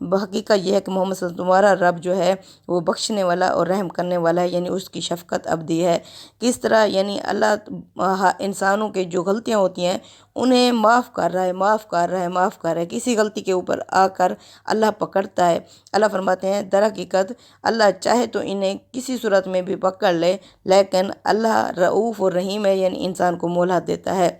بحقیقت یہ ہے کہ محمد صلی اللہ علیہ وسلم تمہارا رب جو ہے وہ بخشنے والا اور رحم کرنے والا ہے، یعنی اس کی شفقت ابدی ہے۔ کس طرح یعنی اللہ انسانوں کے جو غلطیاں ہوتی ہیں انہیں معاف کر رہا ہے، معاف کر رہا ہے، معاف کر رہا ہے۔ کسی غلطی کے اوپر آ کر اللہ پکڑتا ہے۔ اللہ فرماتے ہیں در حقیقت اللہ چاہے تو انہیں کسی صورت میں بھی پکڑ لے، لیکن اللہ رؤوف اور رحیم ہے، یعنی انسان کو مہلت دیتا ہے۔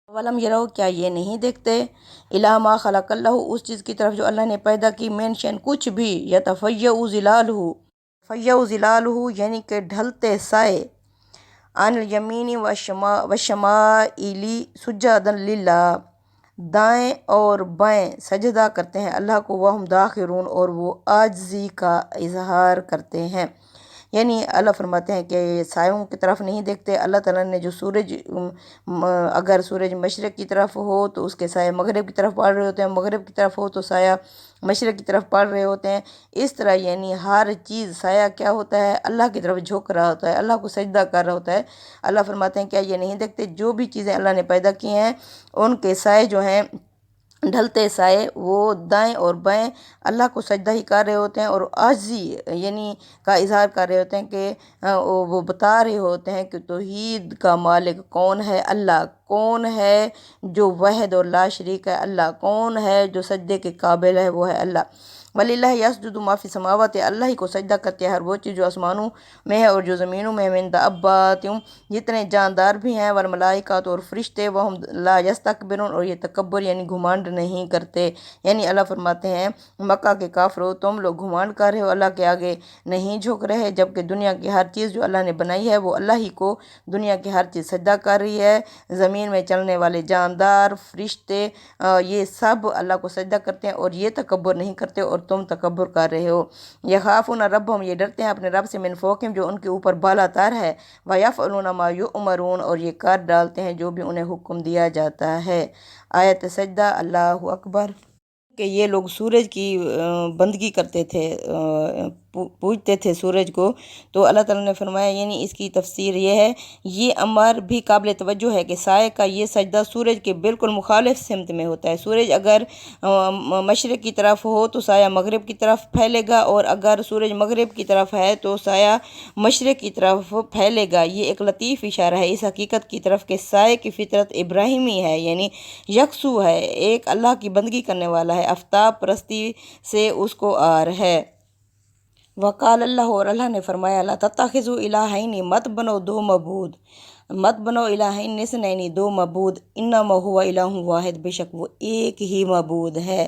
ولم یرو، کیا یہ نہیں دیکھتے، الی ما خلق اللہ، اس چیز کی طرف جو اللہ نے پیدا کی، من شیء، کچھ بھی، یتفیأ ظلالہ، فیأ ظلالہ یعنی کہ ڈھلتے سائے، عن الیمین والشمائل سجدا للہ، دائیں اور بائیں سجدہ کرتے ہیں اللہ کو، وہم داخرون، اور وہ عاجزی کا اظہار کرتے ہیں۔ یعنی اللہ فرماتے ہیں کہ یہ سایوں کی طرف نہیں دیکھتے۔ اللہ تعالیٰ نے جو سورج، اگر سورج مشرق کی طرف ہو تو اس کے سائے مغرب کی طرف پڑ رہے ہوتے ہیں، مغرب کی طرف ہو تو سایہ مشرق کی طرف پڑ رہے ہوتے ہیں۔ اس طرح یعنی ہر چیز سایہ کیا ہوتا ہے، اللہ کی طرف جھک رہا ہوتا ہے، اللہ کو سجدہ کر رہا ہوتا ہے۔ اللہ فرماتے ہیں کیا یہ نہیں دیکھتے، جو بھی چیزیں اللہ نے پیدا کی ہیں ان کے سائے جو ہیں، ڈھلتے سائے، وہ دائیں اور بائیں اللہ کو سجدہ ہی کر رہے ہوتے ہیں، اور عاجزی یعنی کا اظہار کر رہے ہوتے ہیں کہ وہ بتا رہے ہوتے ہیں کہ توحید کا مالک کون ہے، اللہ کون ہے جو واحد اور لا شریک ہے، اللہ کون ہے جو سجدے کے قابل ہے، وہ ہے اللہ۔ وَلِلَّهِ يَسْجُدُ مَا فِي السَّمَاوَاتِ، اللہ ہی کو سجدہ کرتے ہیں ہر وہ چیز جو آسمانوں میں ہے اور جو زمینوں میں، من دابات، جتنے جاندار بھی ہیں، والملائکۃ، اور فرشتے، وہم لا یستکبرون، اور یہ تکبر یعنی گھمانڈ نہیں کرتے۔ یعنی اللہ فرماتے ہیں مکہ کے کافرو، تم لوگ گھمانڈ کر رہے ہو، اللہ کے آگے نہیں جھک رہے، جبکہ دنیا کی ہر چیز جو اللہ نے بنائی ہے وہ اللہ ہی کو، دنیا کی ہر چیز سجدہ کر رہی ہے۔ زمین میں چلنے والے جاندار، فرشتے، یہ سب اللہ کو سجدہ کرتے ہیں، اور یہ تکبر نہیں کرتے، اور تم تکبر کر رہے ہو۔ یخافون ربہم، یہ ڈرتے ہیں اپنے رب سے، من فوقہم، جو ان کے اوپر بالا تر ہے، ویفعلون ما یؤمرون، اور یہ کر ڈالتے ہیں جو بھی انہیں حکم دیا جاتا ہے۔ آیت سجدہ، اللہ اکبر۔ کہ یہ لوگ سورج کی بندگی کرتے تھے، پوجتے تھے سورج کو، تو اللہ تعالیٰ نے فرمایا یعنی اس کی تفسیر یہ ہے، یہ امر بھی قابل توجہ ہے کہ سائے کا یہ سجدہ سورج کے بالکل مخالف سمت میں ہوتا ہے۔ سورج اگر مشرق کی طرف ہو تو سایہ مغرب کی طرف پھیلے گا، اور اگر سورج مغرب کی طرف ہے تو سایہ مشرق کی طرف پھیلے گا۔ یہ ایک لطیف اشارہ ہے اس حقیقت کی طرف کہ سائے کی فطرت ابراہیمی ہے، یعنی یکسو ہے، ایک اللہ کی بندگی کرنے والا ہے، آفتاب پرستی سے اس کو آر ہے۔ وقال اللہ، اور اللہ نے فرمایا، لا تتخذوا الہین، مت بنو دو معبود، مت بنو الہین اثنین، دو معبود، انما هو الہ واحد، بے شک وہ ایک ہی معبود ہے۔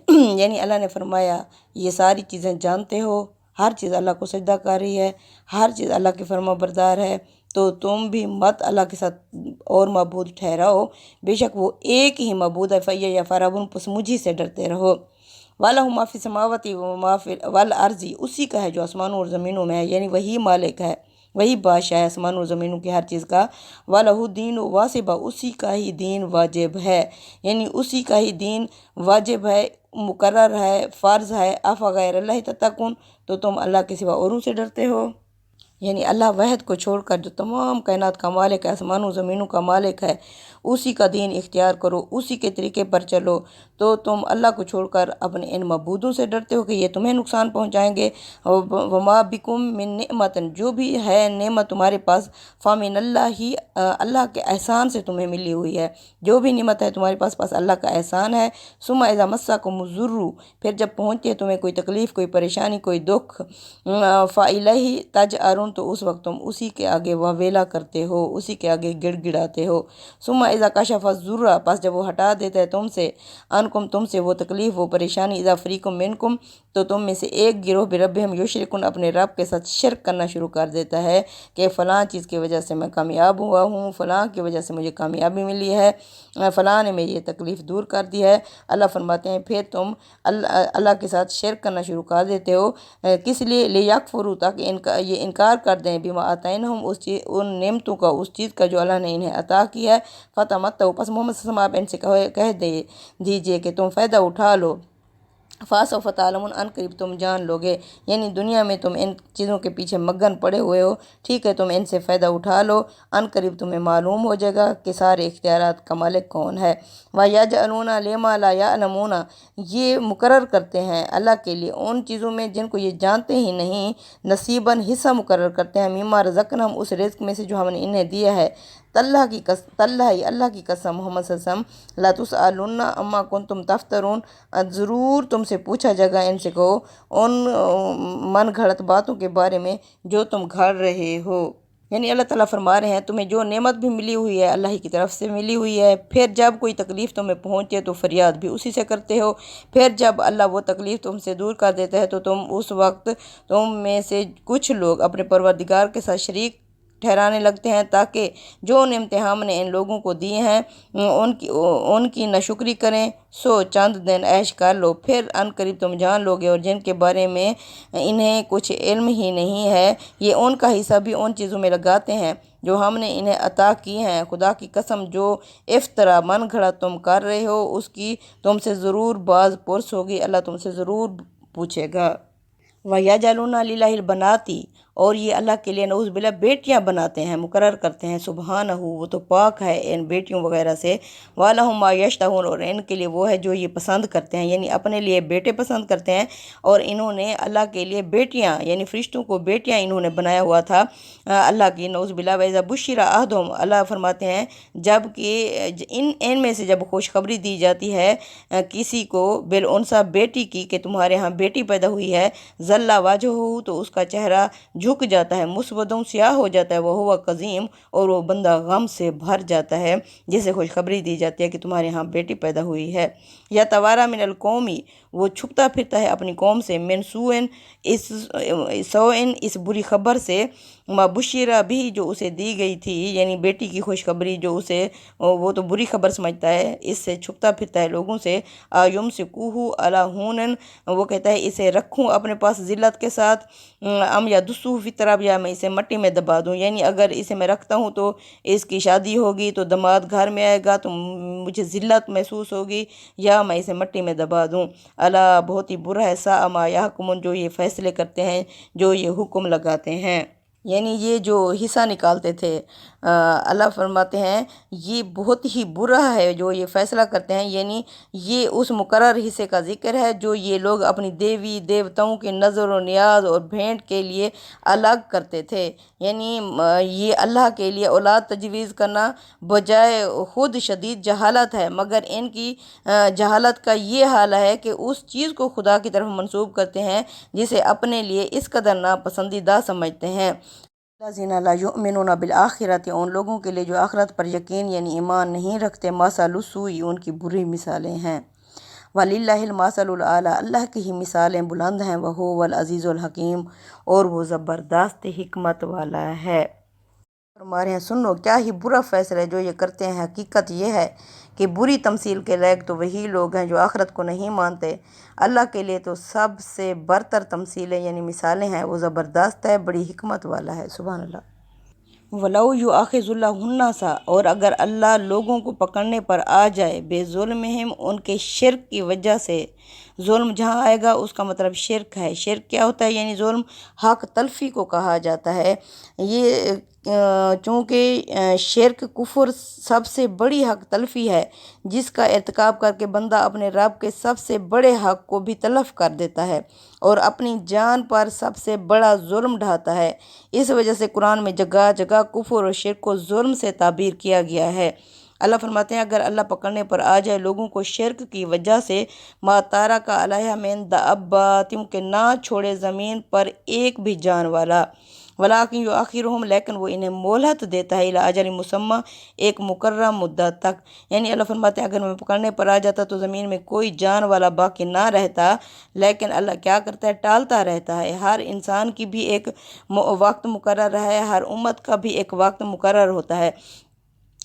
یعنی اللہ نے فرمایا یہ ساری چیزیں جانتے ہو، ہر چیز اللہ کو سجدہ کر رہی ہے، ہر چیز اللہ کی فرما بردار ہے، تو تم بھی مت اللہ کے ساتھ اور معبود ٹھہراؤ، بے شک وہ ایک ہی معبود ہے، فَإِيَّیَ فَارْہَبُونَ، پس مجھی سے ڈرتے رہو۔ وَلَهُ مَا فِي السَّمَاوَاتِ وَمَا فِي وَالْأَرْضِ، اسی کا ہے جو آسمانوں اور زمینوں میں ہے، یعنی وہی مالک ہے، وہی بادشاہ ہے آسمانوں اور زمینوں کی ہر چیز کا۔ وَلَهُ الدِّينُ وَاصِبًا، اسی کا ہی دین واجب ہے، یعنی اسی کا ہی دین واجب ہے، مقرر ہے، فرض ہے۔ أَفَغَيْرَ اللَّهِ تَتَّقُونَ، تو تم اللہ کے سوا اوروں سے ڈرتے ہو، یعنی اللہ واحد کو چھوڑ کر جو تمام کائنات کا مالک ہے، آسمانوں زمینوں کا مالک ہے، اسی کا دین اختیار کرو، اسی کے طریقے پر چلو، تو تم اللہ کو چھوڑ کر اپنے ان معبودوں سے ڈرتے ہو کہ یہ تمہیں نقصان پہنچائیں گے۔ وما بکم من نعمت، جو بھی ہے نعمت تمہارے پاس، فمن اللہ ہی، اللہ کے احسان سے تمہیں ملی ہوئی ہے، جو بھی نعمت ہے تمہارے پاس اللہ کا احسان ہے۔ ثم اذا مسکم الضر، پھر جب پہنچتی ہے تمہیں کوئی تکلیف، کوئی پریشانی، کوئی دکھ، فالیہ تجأرون، تو اس وقت تم اسی کے آگے واویلا کرتے ہو، اسی کے آگے گڑ گڑاتے ہو۔ ثم اذا کشف الضر، پس جب وہ ہٹا دیتا ہے تم سے، عنکم، تم سے، وہ تکلیف، وہ پریشانی، اذا فریق منکم، تو تم میں سے ایک گروہ بربہم یشرکون، اپنے رب کے ساتھ شرک کرنا شروع کر دیتا ہے کہ فلاں چیز کی وجہ سے میں کامیاب ہوا ہوں، فلاں کی وجہ سے مجھے کامیابی ملی ہے، فلاں نے میری یہ تکلیف دور کر دی ہے۔ اللہ فرماتے ہیں پھر تم اللہ کے ساتھ شرک کرنا شروع کر دیتے ہو، کس لیے، لیکفروا، تاکہ یہ انکار کر دیں، بما آتینہم، اس چیز، ان نعمتوں کا، اس چیز کا جو اللہ نے انہیں عطا کی ہے۔ فتمتعوا، پس محمد صلی اللہ علیہ وسلم آپ ان سے کہہ دیجئے کہ تم فائدہ اٹھا لو، فَسَوْفَ تَعْلَمُونَ ان قریب تم جان لوگے، یعنی دنیا میں تم ان چیزوں کے پیچھے مگن پڑے ہوئے ہو، ٹھیک ہے، تم ان سے فائدہ اٹھا لو، ان قریب تمہیں معلوم ہو جائے گا کہ سارے اختیارات کا مالک کون ہے۔ وَيَجْعَلُونَ لِمَا لَا يَعْلَمُونَ، یہ مقرر کرتے ہیں اللہ کے لیے ان چیزوں میں جن کو یہ جانتے ہی نہیں، نصیباً حصہ مقرر کرتے ہیں، مما رزقناہم، اس رزق میں سے جو ہم نے انہیں دیا ہے۔ اللہ کی قسم محمد صلی اللہ علیہ وسلم، لا تسألن عما کنتم تفترون، ضرور تم سے پوچھا جائے گا ان سے کہو ان من گھڑت باتوں کے بارے میں جو تم گھڑ رہے ہو۔ یعنی اللہ تعالیٰ فرما رہے ہیں تمہیں جو نعمت بھی ملی ہوئی ہے اللہ ہی کی طرف سے ملی ہوئی ہے، پھر جب کوئی تکلیف تمہیں پہنچے تو فریاد بھی اسی سے کرتے ہو، پھر جب اللہ وہ تکلیف تم سے دور کر دیتا ہے تو تم اس وقت تم میں سے کچھ لوگ اپنے پروردگار کے ساتھ شریک ٹھہرانے لگتے ہیں تاکہ جو نعمتیں ہم نے ان لوگوں کو دی ہیں ان کی ناشکری کریں۔ سو چند دن عیش کر لو، پھر ان قریب تم جان لوگے، اور جن کے بارے میں انہیں کچھ علم ہی نہیں ہے یہ ان کا حصہ بھی ان چیزوں میں لگاتے ہیں جو ہم نے انہیں عطا کی ہیں۔ خدا کی قسم جو افطرا من گھڑا تم کر رہے ہو اس کی تم سے ضرور باز پرس ہوگی، اللہ تم سے ضرور پوچھے گا۔ وَيَجْعَلُونَ لِلَّهِ الْبَنَاتِ، اور یہ اللہ کے لیے نعوذ باللہ بیٹیاں بناتے ہیں، مقرر کرتے ہیں، سبحانہ وہ تو پاک ہے ان بیٹیوں وغیرہ سے۔ وَلَهُم مَا يَشْتَهُونَ، اور ان کے لیے وہ ہے جو یہ پسند کرتے ہیں، یعنی اپنے لیے بیٹے پسند کرتے ہیں، اور انہوں نے اللہ کے لیے بیٹیاں یعنی فرشتوں کو بیٹیاں انہوں نے بنایا ہوا تھا اللہ کی، نعوذ باللہ۔ وَإِذَا بُشِّرَ أَحَدُهُمْ، اللہ فرماتے ہیں جب کہ ان میں سے جب خوشخبری دی جاتی ہے کسی کو بالانثیٰ بیٹی کی کہ تمہارے ہاں بیٹی پیدا ہوئی ہے، ظل وجہہ، تو اس کا چہرہ جھک جاتا ہے، مسودوں سیاہ ہو جاتا ہے، وہ قزیم، اور وہ بندہ غم سے بھر جاتا ہے جسے خوشخبری دی جاتی ہے کہ تمہارے ہاں بیٹی پیدا ہوئی ہے۔ یا توارا من القومی، وہ چھپتا پھرتا ہے اپنی قوم سے، من سوئن، اس بری خبر سے، ما بشیرہ بھی، جو اسے دی گئی تھی، یعنی بیٹی کی خوشخبری جو اسے وہ تو بری خبر سمجھتا ہے، اس سے چھپتا پھرتا ہے لوگوں سے۔ یمسکوہ علی ہون، وہ کہتا ہے اسے رکھوں اپنے پاس ذلت کے ساتھ، ام یدسوہ فی التراب، یا میں اسے مٹی میں دبا دوں، یعنی اگر اسے میں رکھتا ہوں تو اس کی شادی ہوگی تو داماد گھر میں آئے گا تو مجھے ذلت محسوس ہوگی، یا میں اسے مٹی میں دبا دوں۔ الا، بہت ہی برا ہے، ساء ما یحکمون، جو یہ فیصلے کرتے ہیں، جو یہ حکم لگاتے ہیں، یعنی یہ جو حصہ نکالتے تھے اللہ فرماتے ہیں یہ بہت ہی برا ہے جو یہ فیصلہ کرتے ہیں، یعنی یہ اس مقرر حصے کا ذکر ہے جو یہ لوگ اپنی دیوی دیوتاؤں کے نظر و نیاز اور بھینٹ کے لیے الگ کرتے تھے، یعنی یہ اللہ کے لیے اولاد تجویز کرنا بجائے خود شدید جہالت ہے، مگر ان کی جہالت کا یہ حال ہے کہ اس چیز کو خدا کی طرف منسوب کرتے ہیں جسے اپنے لیے اس قدر ناپسندیدہ سمجھتے ہیں۔ الذین لا یؤمنون بالآخرۃ، ان لوگوں کے لیے جو آخرت پر یقین یعنی ایمان نہیں رکھتے، مثل السوء، ان کی بری مثالیں ہیں۔ وَلِلَّهِ الْمَثَلُ الْأَعْلَىٰ، اللہ کی ہی مثالیں بلند ہیں، وَهُوَ الْعَزِيزُ الْحَكِيمُ، اور وہ زبردست حکمت والا ہے۔ فرما رہے ہیں سنو کیا ہی برا فیصلہ ہے جو یہ کرتے ہیں، حقیقت یہ ہے کہ بری تمثیل کے لائق تو وہی لوگ ہیں جو آخرت کو نہیں مانتے، اللہ کے لیے تو سب سے برتر تمثیلیں یعنی مثالیں ہیں، وہ زبردست ہے، بڑی حکمت والا ہے، سبحان اللہ۔ وَلَوْ يُؤَاخِذُ اللَّهُ النَّاسَ، اور اگر اللہ لوگوں کو پکڑنے پر آ جائے، بے ظلمہم، ان کے شرک کی وجہ سے، ظلم جہاں آئے گا اس کا مطلب شرک ہے۔ شرک کیا ہوتا ہے؟ یعنی ظلم حق تلفی کو کہا جاتا ہے، یہ چونکہ شرک کفر سب سے بڑی حق تلفی ہے جس کا ارتکاب کر کے بندہ اپنے رب کے سب سے بڑے حق کو بھی تلف کر دیتا ہے اور اپنی جان پر سب سے بڑا ظلم ڈھاتا ہے۔ اس وجہ سے قرآن میں جگہ جگہ کفر اور شرک کو ظلم سے تعبیر کیا گیا ہے۔ اللہ فرماتے ہیں اگر اللہ پکڑنے پر آ جائے لوگوں کو شرک کی وجہ سے، ما تارک علیہا من دابۃ، کہ نہ چھوڑے زمین پر ایک بھی جان والا، ولیکن یؤخرہم، لیکن وہ انہیں مہلت دیتا ہے، الی اجل مسمى، ایک مقررہ مدت تک، یعنی اللہ فرماتے ہیں اگر میں پکڑنے پر آ جاتا تو زمین میں کوئی جان والا باقی نہ رہتا، لیکن اللہ کیا کرتا ہے؟ ٹالتا رہتا ہے۔ ہر انسان کی بھی ایک وقت مقرر ہے، ہر امت کا بھی ایک وقت مقرر ہوتا ہے،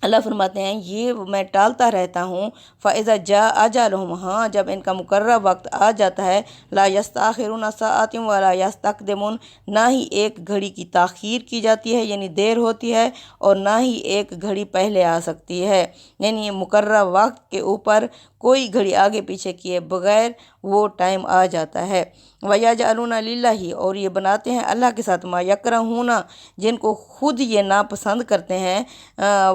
اللہ فرماتے ہیں یہ میں ٹالتا رہتا ہوں، فَإِذَا جَاءَ أَجَلُهُمْ، ہاں جب ان کا مقررہ وقت آ جاتا ہے، لا يستاخرون ساعة ولا يستقدمون، نہ ہی ایک گھڑی کی تاخیر کی جاتی ہے یعنی دیر ہوتی ہے، اور نہ ہی ایک گھڑی پہلے آ سکتی ہے، یعنی مقررہ وقت کے اوپر کوئی گھڑی آگے پیچھے کیے بغیر وہ ٹائم آ جاتا ہے۔ وَيَجْعَلُونَ لِلَّهِ، اور یہ بناتے ہیں اللہ کے ساتھ ما یکرہون، جن کو خود یہ ناپسند کرتے ہیں،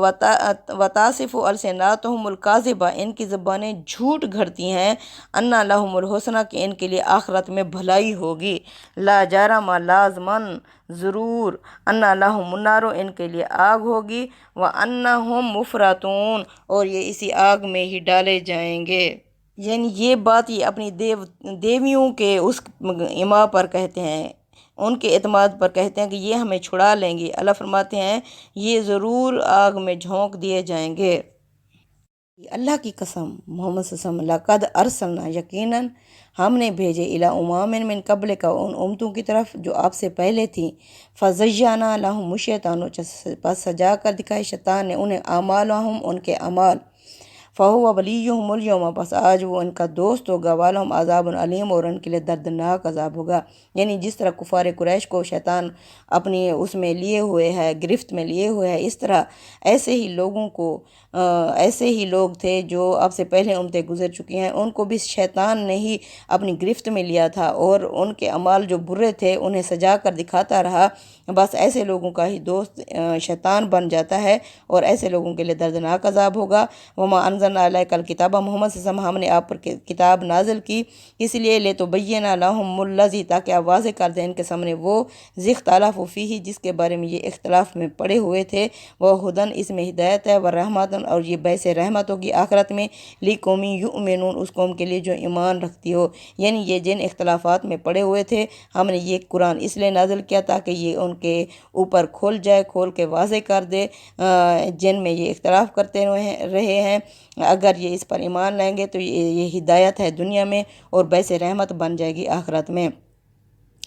وَتَاسِفُ أَلْسِنَاتُهُمُ الْكَاذِبَ، ان کی زبانیں جھوٹ گھڑتی ہیں، أَنَّ لَهُمُ الْحُسْنَى، کہ ان کے لیے آخرت میں بھلائی ہوگی، لا جرم، لازماً ضرور، أَنَّ لَهُمُ النَّارُ، ان کے لیے آگ ہوگی، وَأَنَّهُمْ مُفْرَطُونَ، اور یہ اسی آگ میں ہی ڈالے جائیں گے۔ یعنی یہ بات یہ اپنی دیویوں کے اس اما پر کہتے ہیں، ان کے اعتماد پر کہتے ہیں کہ یہ ہمیں چھڑا لیں گی۔ اللہ فرماتے ہیں یہ ضرور آگ میں جھونک دیے جائیں گے۔ اللہ کی قسم، محمد صلی اللہ علیہ وسلم، لقد ارسلنا، یقیناً ہم نے بھیجے، الی امم من قبل کا، ان امتوں کی طرف جو آپ سے پہلے تھیں، فزینا لہم الشیطان، پس سجا کر دکھائے شیطان نے انہیں اعمالہم، ان کے اعمال، فہو ولیہم اليوم، بس آج وہ ان کا دوست ہوگا، والہم عذاب علیم، اور ان کے لیے دردناک عذاب ہوگا۔ یعنی جس طرح کفار قریش کو شیطان اپنی اس میں لیے ہوئے ہے، گرفت میں لیے ہوئے ہے، اس طرح ایسے ہی لوگوں کو ایسے ہی لوگ تھے جو اب سے پہلے امتیں گزر چکی ہیں، ان کو بھی شیطان نے ہی اپنی گرفت میں لیا تھا، اور ان کے اعمال جو برے تھے انہیں سجا کر دکھاتا رہا۔ بس ایسے لوگوں کا ہی دوست شیطان بن جاتا ہے، اور ایسے لوگوں کے لیے دردناک عذاب ہوگا۔ وما انزلنا علیک الکتاب، محمد صلی اللہ علیہ وسلم، ہم نے آپ پر کتاب نازل کی اس لیے لتبین لہم الذی، تاکہ آپ واضح کر دیں ان کے سامنے وہ اختلافوا فیہ، جس کے بارے میں یہ اختلاف میں پڑے ہوئے تھے، وہ ہدن، اس میں ہدایت ہے، ورحمت، اور یہ باعث رحمت ہوگی آخرت میں، لقوم یؤمنون، اس قوم کے لیے جو ایمان رکھتی ہو۔ یعنی یہ جن اختلافات میں پڑے ہوئے تھے، ہم نے یہ قرآن اس لیے نازل کیا تاکہ یہ ان کے اوپر کھول جائے، کھول کے واضح کر دے، جن میں یہ اختلاف کرتے رہے ہیں، اگر یہ اس پر ایمان لائیں گے تو یہ ہدایت ہے دنیا میں، اور باعث رحمت بن جائے گی آخرت میں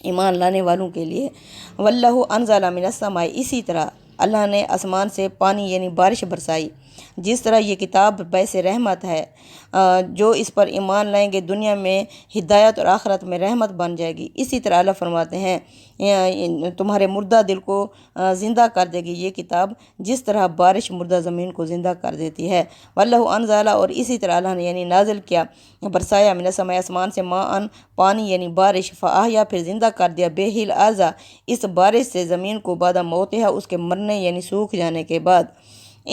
ایمان لانے والوں کے لیے۔ واللہ انزل من السماء، اسی طرح اللہ نے آسمان سے پانی یعنی بارش برسائی، جس طرح یہ کتاب باعث رحمت ہے، جو اس پر ایمان لائیں گے دنیا میں ہدایت اور آخرت میں رحمت بن جائے گی، اسی طرح اللہ فرماتے ہیں تمہارے مردہ دل کو زندہ کر دے گی یہ کتاب، جس طرح بارش مردہ زمین کو زندہ کر دیتی ہے۔ واللہ انزل، اور اسی طرح اللہ نے یعنی نازل کیا، برسایا، من السماء، آسمان سے، ماء، پانی یعنی بارش، فاحیا، پھر زندہ کر دیا، بہ الارض، اس بارش سے زمین کو، بعد موتها، اس کے مرنے یعنی سوکھ جانے کے بعد۔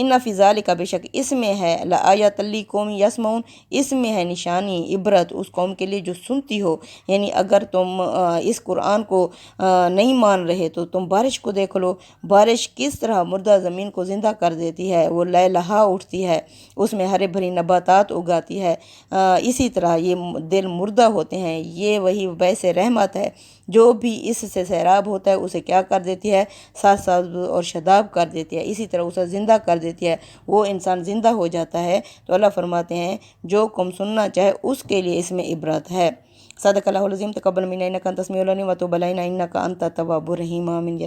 ان فی ذالک، بے شک اس میں ہے، لآیۃ لقوم یسمعون، اس میں ہے نشانی، عبرت اس قوم کے لیے جو سنتی ہو۔ یعنی اگر تم اس قرآن کو نہیں مان رہے تو تم بارش کو دیکھ لو، بارش کس طرح مردہ زمین کو زندہ کر دیتی ہے، وہ لہلہا اٹھتی ہے، اس میں ہرے بھری نباتات اگاتی ہے، اسی طرح یہ دل مردہ ہوتے ہیں، یہ وہی باعث رحمت ہے، جو بھی اس سے سیراب ہوتا ہے اسے کیا کر دیتی ہے، ساتھ ساتھ اور شاداب کر دیتی ہے، اسی طرح اسے زندہ کر دیتی ہے، وہ انسان زندہ ہو جاتا ہے۔ تو اللہ فرماتے ہیں جو قوم سننا چاہے اس کے لیے اس میں عبرت ہے۔ صدق اللہ العظیم، تقبل منا انک انت السمیع العلیم وتب علینا انک انت التواب الرحیم، آمین۔